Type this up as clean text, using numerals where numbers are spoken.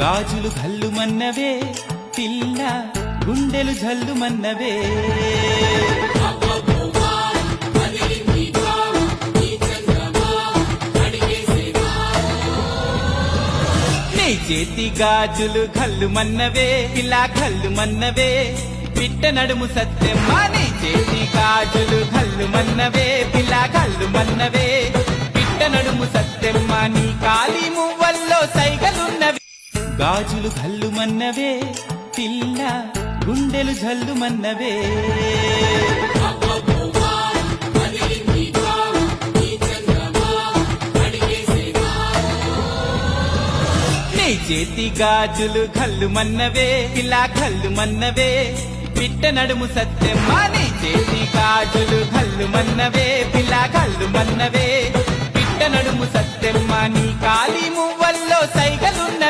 గాజులు ఘల్లుమన్నవే పిల్ల గుండెలు జల్లుమన్నవే నీ చేతి గాజులు ఘల్లుమన్నవే పిల్ల ఘల్లుమన్నవే పిట్ట నడుము సత్యమ్మ నీ చేతి గాజులు ఘల్లుమన్నవే పిల్ల ఘల్లుమన్నవే పిట్ట నడుము సత్యమ్మ నీ కాలి మువ్వల్లో సైగలున్నవే గాజులు ఘల్లుమన్నవే పిల్ల గుండెలు జల్లుమన్నవే నీ చేతి గాజులు ఘల్లుమన్నవే పిల్ల ఘల్లుమన్నవే పిట్ట నడుము సత్యమ్మ నీ చేతి గాజులు ఘల్లుమన్నవే పిల్ల ఘల్లుమన్నవే పిట్ట నడుము సత్యమ్మ నీ కాలి మువ్వల్లో సైగలున్నవే